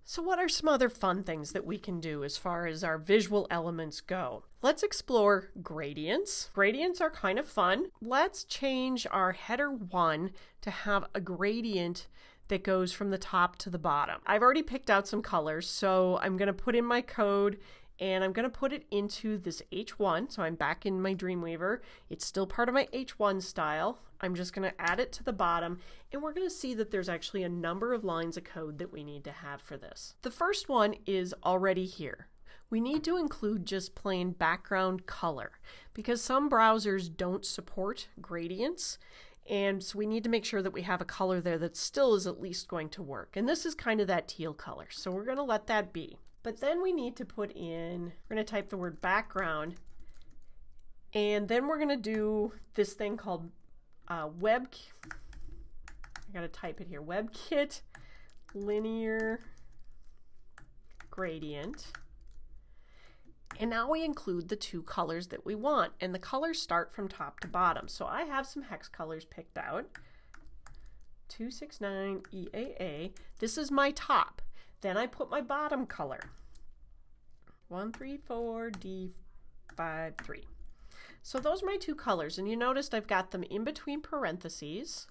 So what are some other fun things that we can do as far as our visual elements go? Let's explore gradients. Gradients are kind of fun. Let's change our header 1 to have a gradient that goes from the top to the bottom. I've already picked out some colors, so I'm going to put in my code and I'm going to put it into this H1. So I'm back in my Dreamweaver. It's still part of my H1 style. I'm just going to add it to the bottom, and we're going to see that there's actually a number of lines of code that we need to have for this. The first one is already here. We need to include just plain background color because some browsers don't support gradients, and so we need to make sure that we have a color there that still is at least going to work. And this is kind of that teal color, so we're going to let that be. But then we need to put in, we're going to type the word background, and then we're going to do this thing called I gotta type it here, WebKit linear gradient. And now we include the two colors that we want, and the colors start from top to bottom. So I have some hex colors picked out. 269 EAA. This is my top. Then I put my bottom color. 134 D53. So those are my two colors, and you noticed I've got them in between parentheses,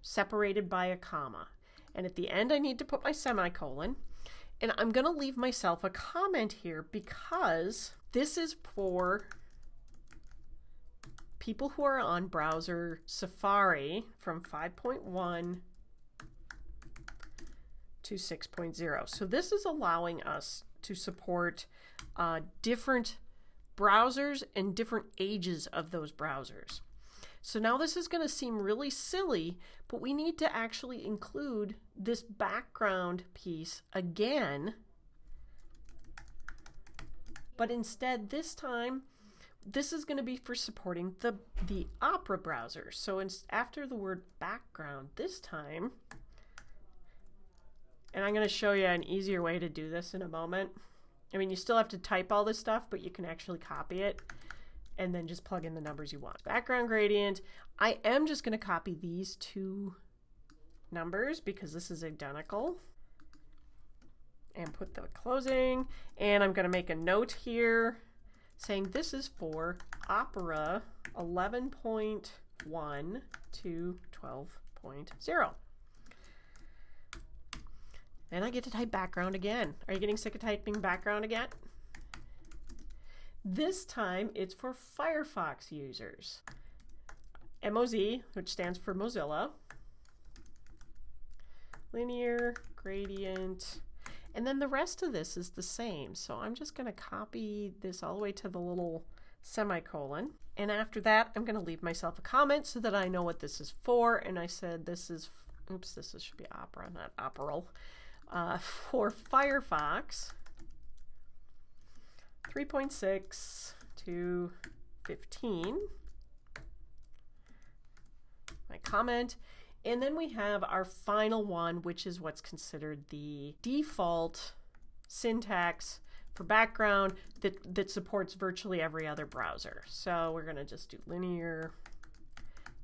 separated by a comma. And at the end I need to put my semicolon, and I'm going to leave myself a comment here because this is for people who are on browser Safari from 5.1 to 6.0. So this is allowing us to support different browsers and different ages of those browsers. So now this is going to seem really silly, but we need to actually include this background piece again. But instead, this time, this is going to be for supporting the Opera browser. So after the word background this time, and I'm going to show you an easier way to do this in a moment. I mean, you still have to type all this stuff, but you can actually copy it and then just plug in the numbers you want. Background gradient. I am just going to copy these two numbers because this is identical. And put the closing. And I'm going to make a note here saying this is for Opera 11.1 to 12.0. And I get to type background again. Are you getting sick of typing background again? This time it's for Firefox users. MOZ, which stands for Mozilla. Linear gradient. And then the rest of this is the same. So I'm just going to copy this all the way to the little semicolon. And after that, I'm going to leave myself a comment so that I know what this is for. And I said this is, oops, this should be Opera, not Operal. For Firefox 3.6 to 15. My comment. And then we have our final one, which is what's considered the default syntax for background that supports virtually every other browser. So we're going to just do linear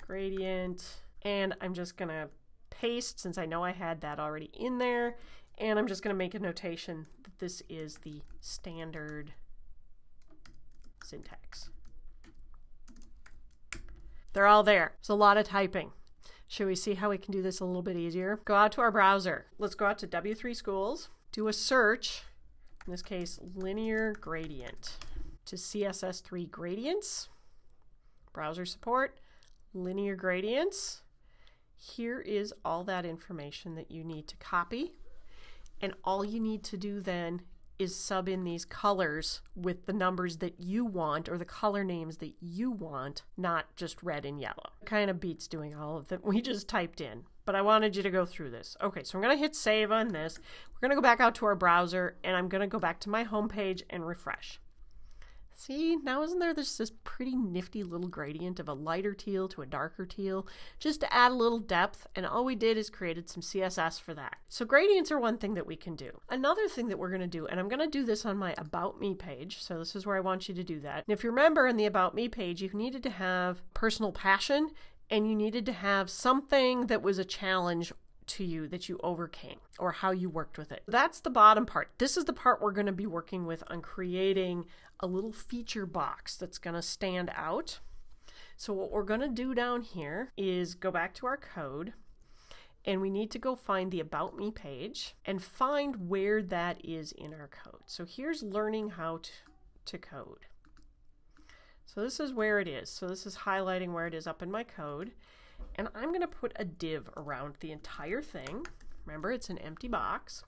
gradient, and I'm just going to paste since I know I had that already in there, and I'm just going to make a notation that this is the standard syntax. They're all there. It's a lot of typing. Should we see how we can do this a little bit easier? Go out to our browser. Let's go out to W3 Schools, do a search, in this case linear gradient, to CSS3 gradients, browser support, linear gradients. Here is all that information that you need to copy, and all you need to do then is sub in these colors with the numbers that you want or the color names that you want, not just red and yellow. It kind of beats doing all of that we just typed in, but I wanted you to go through this. Okay, so I'm going to hit save on this. We're going to go back out to our browser, and I'm going to go back to my home page and refresh. See, now isn't there this pretty nifty little gradient of a lighter teal to a darker teal, just to add a little depth, and all we did is created some CSS for that. So gradients are one thing that we can do. Another thing that we're going to do, and I'm going to do this on my About Me page, so this is where I want you to do that. And if you remember in the About Me page, you needed to have personal passion, and you needed to have something that was a challenge to you that you overcame or how you worked with it. That's the bottom part. This is the part we're going to be working with on creating a little feature box that's going to stand out. So what we're going to do down here is go back to our code, and we need to go find the About Me page and find where that is in our code. So here's learning how to code. So this is where it is. So this is highlighting where it is up in my code. And I'm going to put a div around the entire thing. Remember, it's an empty box.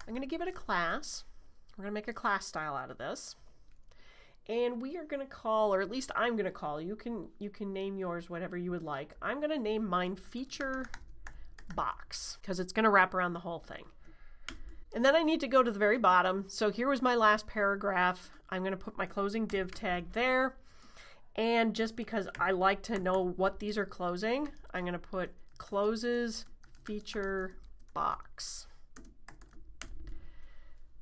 I'm going to give it a class. We're going to make a class style out of this. And we are going to call, or at least I'm going to call, you can name yours whatever you would like. I'm going to name mine feature box because it's going to wrap around the whole thing. And then I need to go to the very bottom. So here was my last paragraph. I'm going to put my closing div tag there. And just because I like to know what these are closing, I'm going to put closes feature box.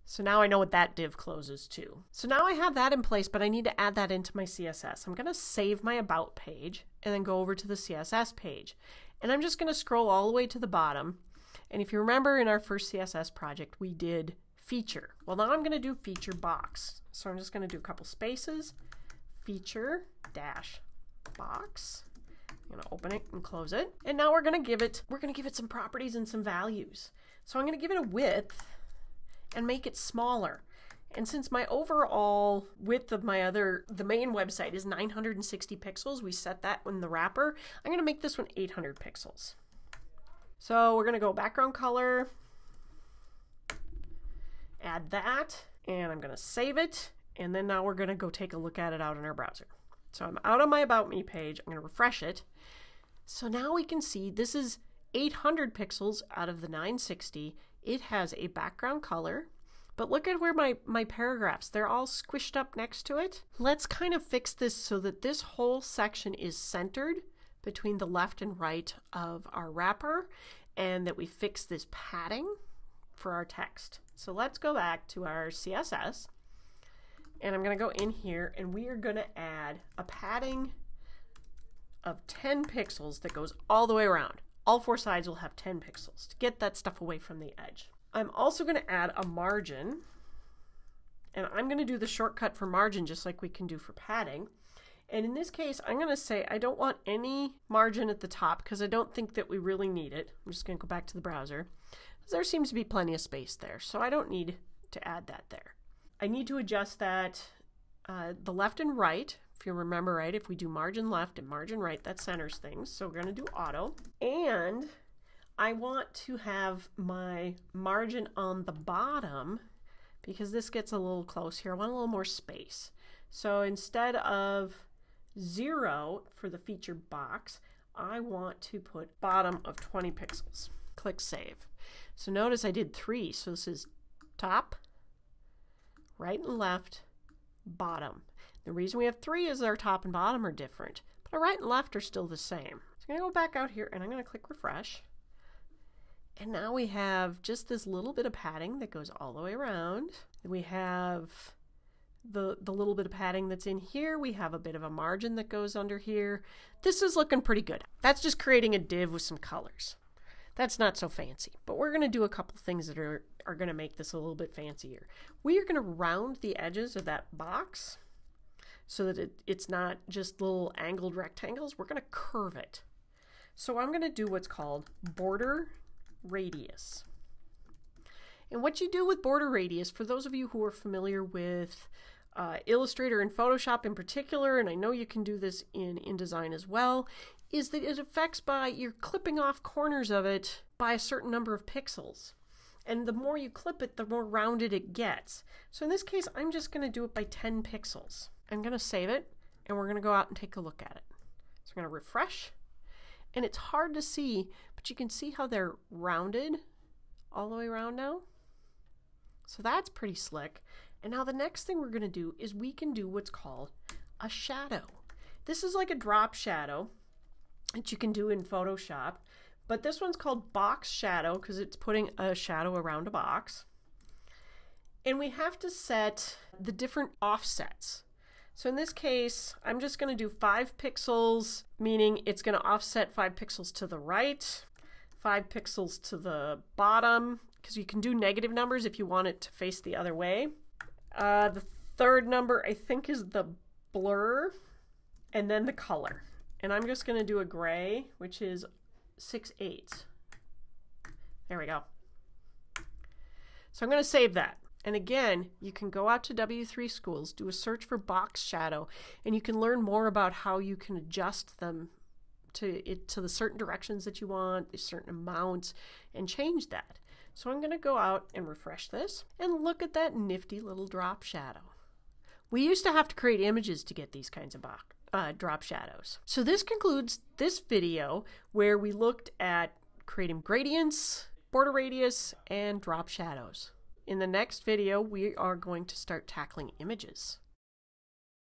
So now I know what that div closes to. So now I have that in place, but I need to add that into my CSS. I'm going to save my About page and then go over to the CSS page. And I'm just going to scroll all the way to the bottom. And if you remember in our first CSS project, we did feature. Well, now I'm going to do feature box. So I'm just going to do a couple spaces, feature dash box. I'm going to open it and close it. And now we're going to give it some properties and some values. So I'm going to give it a width and make it smaller. And since my overall width of the main website is 960 pixels, we set that in the wrapper. I'm going to make this one 800 pixels. So we're going to go background color, add that, and I'm going to save it. And then now we're going to go take a look at it out in our browser. So I'm out on my About Me page. I'm going to refresh it. So now we can see this is 800 pixels out of the 960. It has a background color. But look at where my paragraphs, they're all squished up next to it. Let's kind of fix this so that this whole section is centered between the left and right of our wrapper, and that we fix this padding for our text. So let's go back to our CSS, and I'm going to go in here, and we are going to add a padding of 10 pixels that goes all the way around. All four sides will have 10 pixels to get that stuff away from the edge. I'm also going to add a margin, and I'm going to do the shortcut for margin just like we can do for padding. And in this case, I'm going to say I don't want any margin at the top because I don't think that we really need it. I'm just going to go back to the browser. There seems to be plenty of space there, so I don't need to add that there. I need to adjust that the left and right. If you remember right, if we do margin left and margin right, that centers things. So we're going to do auto. And I want to have my margin on the bottom because this gets a little close here. I want a little more space. So instead of 0 for the feature box, I want to put bottom of 20 pixels. Click Save. So notice I did 3. So this is top, right and left, bottom. The reason we have 3 is our top and bottom are different, but our right and left are still the same. So I'm going to go back out here and I'm going to click refresh. And now we have just this little bit of padding that goes all the way around. We have the little bit of padding that's in here. We have a bit of a margin that goes under here. This is looking pretty good. That's just creating a div with some colors. That's not so fancy, but we're going to do a couple things that are going to make this a little bit fancier. We are going to round the edges of that box so that it's not just little angled rectangles. We're going to curve it. So I'm going to do what's called border radius. And what you do with border radius, for those of you who are familiar with Illustrator and Photoshop in particular, and I know you can do this in InDesign as well, is that it affects by you're clipping off corners of it by a certain number of pixels. And the more you clip it, the more rounded it gets. So in this case, I'm just going to do it by 10 pixels. I'm going to save it, and we're going to go out and take a look at it. So I'm going to refresh. And it's hard to see, but you can see how they're rounded all the way around now. So that's pretty slick. And now the next thing we're going to do is we can do what's called a shadow. This is like a drop shadow that you can do in Photoshop, but this one's called box shadow because it's putting a shadow around a box. And we have to set the different offsets. So in this case, I'm just going to do 5 pixels, meaning it's going to offset 5 pixels to the right, 5 pixels to the bottom, because you can do negative numbers if you want it to face the other way. The third number, I think, is the blur, and then the color. And I'm just going to do a gray, which is 6/8. There we go. So I'm going to save that. And again, you can go out to W3 Schools, do a search for box shadow, and you can learn more about how you can adjust them to the certain directions that you want, the certain amounts, and change that. So I'm going to go out and refresh this and look at that nifty little drop shadow. We used to have to create images to get these kinds of drop shadows. So this concludes this video where we looked at creating gradients, border radius, and drop shadows. In the next video, we are going to start tackling images.